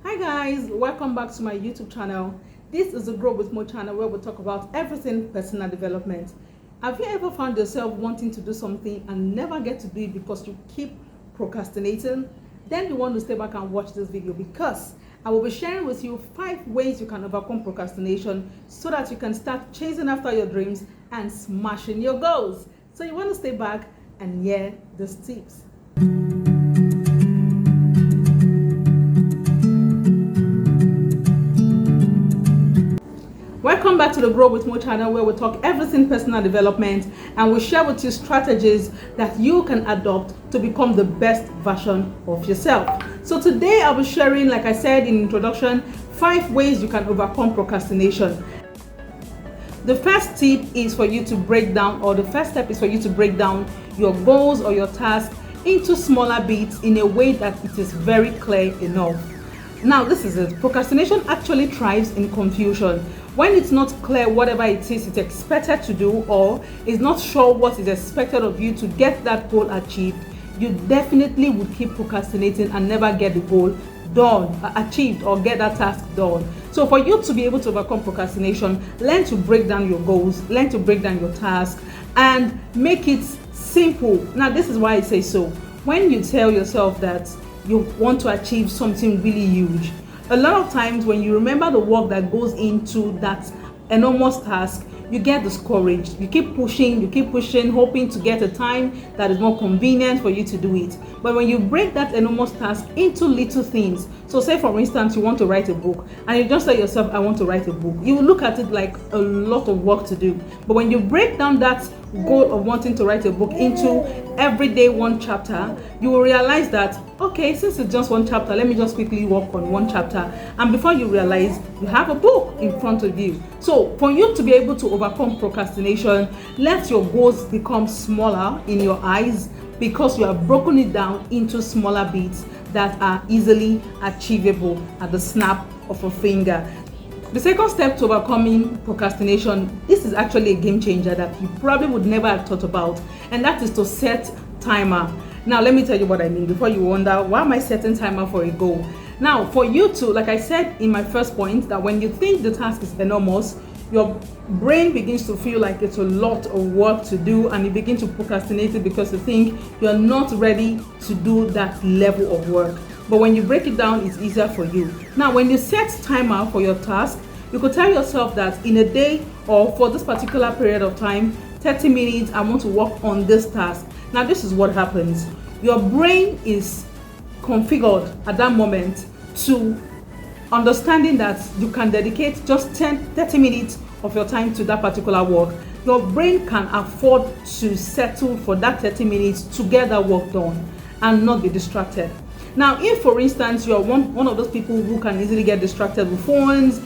Hi guys, welcome back to my YouTube channel. This is the Grow with More channel where we talk about everything personal development. Have you ever found yourself wanting to do something and never get to do it because you keep procrastinating? Then you want to stay back and watch this video because I will be sharing with you 5 ways you can overcome procrastination so that you can start chasing after your dreams and smashing your goals. So you want to stay back and hear these tips. Welcome back to the Grow with More channel where we talk everything personal development and we share with you strategies that you can adopt to become the best version of yourself. So today I'll be sharing, like I said in introduction, 5 ways you can overcome procrastination. The first tip is for you to break down, or the first step is for you to break down your goals or your tasks into smaller bits in a way that it is very clear enough. Now this is it. Procrastination actually thrives in confusion. When it's not clear whatever it is it's expected to do, or is not sure what is expected of you to get that goal achieved, you definitely would keep procrastinating and never get the goal done, achieved, or get that task done. So for you to be able to overcome procrastination, learn to break down your goals, learn to break down your task, and make it simple. Now this is why I say so. When you tell yourself that you want to achieve something really huge, a lot of times when you remember the work that goes into that enormous task, you get discouraged. You keep pushing, hoping to get a time that is more convenient for you to do it. But when you break that enormous task into little things, so say for instance you want to write a book and you just tell yourself, I want to write a book, you will look at it like a lot of work to do. But when you break down that goal of wanting to write a book into everyday one chapter, you will realize that, okay, since it's just one chapter, let me just quickly work on one chapter, and before you realize, you have a book in front of you. So for you to be able to overcome procrastination, let your goals become smaller in your eyes because you have broken it down into smaller bits that are easily achievable at the snap of a finger. The second step to overcoming procrastination, this is actually a game changer that you probably would never have thought about, and that is to set timer. Now let me tell you what I mean before you wonder, why am I setting timer for a goal? Now for you to, like I said in my first point, that when you think the task is enormous, your brain begins to feel like it's a lot of work to do, and you begin to procrastinate it because you think you're not ready to do that level of work. But when you break it down, it's easier for you. Now when you set timer for your task, you could tell yourself that in a day or for this particular period of time, 30 minutes, I want to work on this task. Now this is what happens. Your brain is configured at that moment to understanding that you can dedicate just 30 minutes of your time to that particular work. Your brain can afford to settle for that 30 minutes to get that work done and not be distracted. Now if for instance you are one of those people who can easily get distracted with phones,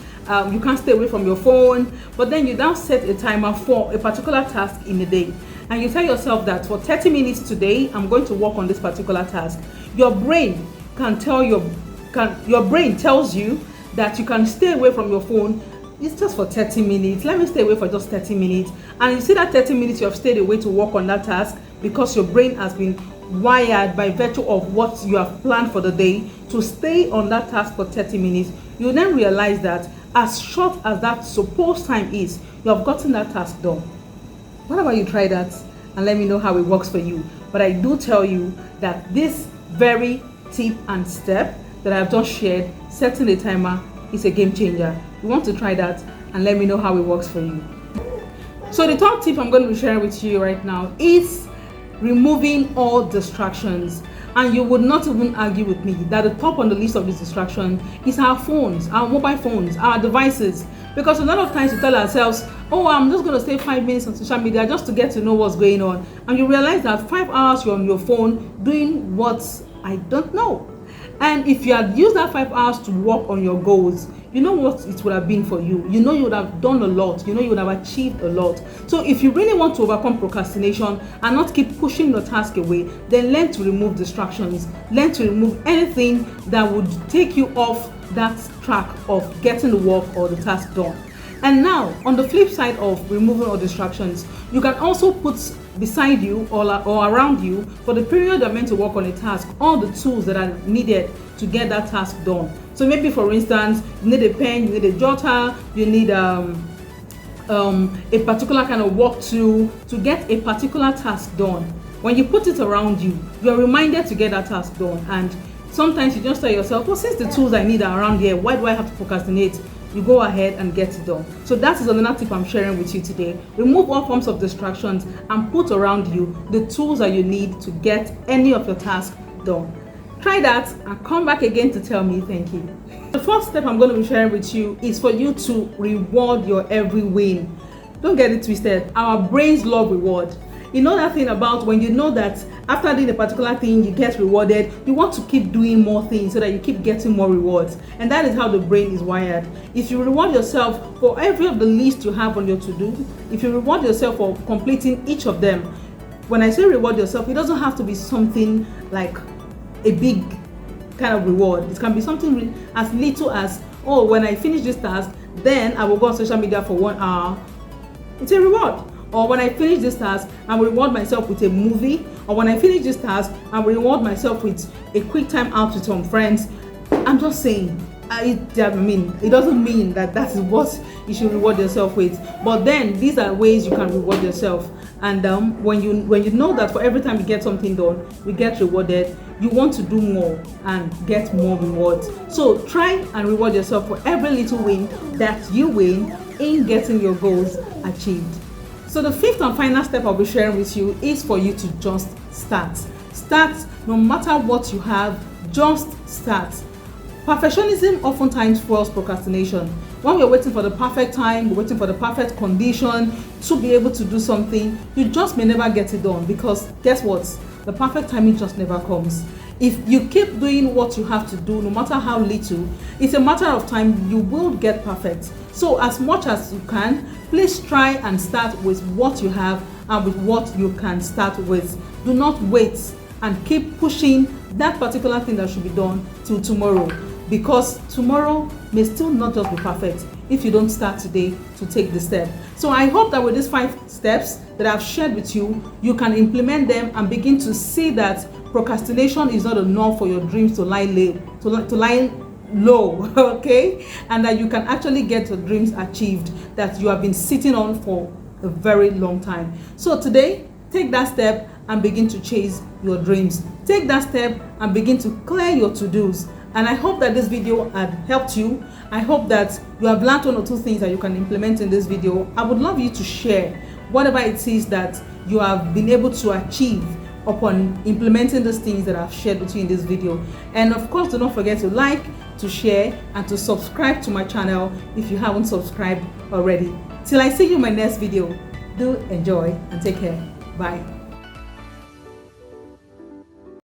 you can't stay away from your phone, but then you now set a timer for a particular task in a day, and you tell yourself that for 30 minutes today I'm going to work on this particular task. Your brain tells you that you can stay away from your phone. It's just for 30 minutes. Let me stay away for just 30 minutes. And you see that 30 minutes you have stayed away to work on that task because your brain has been wired by virtue of what you have planned for the day to stay on that task for 30 minutes. You then realize that as short as that supposed time is, you have gotten that task done. What about you try that and let me know how it works for you? But I do tell you that this very tip and step that I've just shared, setting a timer, is a game changer. You want to try that and let me know how it works for you. So the third tip I'm going to be sharing with you right now is removing all distractions. And you would not even argue with me that the top on the list of these distractions is our phones, our mobile phones, our devices. Because a lot of times we tell ourselves, oh, I'm just going to stay 5 minutes on social media just to get to know what's going on. And you realize that 5 hours you're on your phone doing what I don't know. And if you had used that 5 hours to work on your goals, you know what it would have been for you. You know you would have done a lot. You know you would have achieved a lot. So if you really want to overcome procrastination and not keep pushing your task away, then learn to remove distractions. Learn to remove anything that would take you off that track of getting the work or the task done. And now, on the flip side of removing all distractions, you can also put beside you or around you, for the period you're meant to work on a task, all the tools that are needed to get that task done. So maybe, for instance, you need a pen, you need a jotter, you need a particular kind of work tool to get a particular task done. When you put it around you, you're reminded to get that task done. And sometimes you just tell yourself, well, since the tools I need are around here, why do I have to procrastinate? You go ahead and get it done. So that is another tip I'm sharing with you today. Remove all forms of distractions and put around you the tools that you need to get any of your tasks done. Try that and come back again to tell me thank you. The first step I'm going to be sharing with you is for you to reward your every win. Don't get it twisted. Our brains love reward. You know that thing about when you know that after doing a particular thing you get rewarded, you want to keep doing more things so that you keep getting more rewards. And that is how the brain is wired. If you reward yourself for every of the list you have on your to-do, if you reward yourself for completing each of them, when I say reward yourself, it doesn't have to be something like a big kind of reward. It can be something as little as, oh, when I finish this task, then I will go on social media for 1 hour. It's a reward. Or when I finish this task, I will reward myself with a movie. Or when I finish this task, I will reward myself with a quick time out with some friends. I'm just saying, it doesn't mean that that is what you should reward yourself with. But then these are ways you can reward yourself. And when you know that for every time you get something done, you get rewarded, you want to do more and get more rewards. So try and reward yourself for every little win that you win in getting your goals achieved. So the fifth and final step I'll be sharing with you is for you to just start. Start no matter what you have, just start. Perfectionism oftentimes fuels procrastination. When we're waiting for the perfect time, we're waiting for the perfect condition to be able to do something, you just may never get it done, because guess what? The perfect timing just never comes. If you keep doing what you have to do, no matter how little, it's a matter of time, you will get perfect. So as much as you can, please try and start with what you have and with what you can start with. Do not wait and keep pushing that particular thing that should be done till tomorrow, because tomorrow may still not just be perfect if you don't start today to take the step. So I hope that with these 5 steps that I've shared with you, you can implement them and begin to see that procrastination is not enough for your dreams to lie low, okay? And that you can actually get your dreams achieved that you have been sitting on for a very long time. So today, take that step and begin to chase your dreams. Take that step and begin to clear your to-dos. And I hope that this video had helped you. I hope that you have learned 1 or 2 things that you can implement in this video. I would love you to share whatever it is that you have been able to achieve upon implementing these things that I've shared with you in this video. And of course, do not forget to like, to share, and to subscribe to my channel if you haven't subscribed already. Till I see you in my next video, do enjoy and take care. Bye.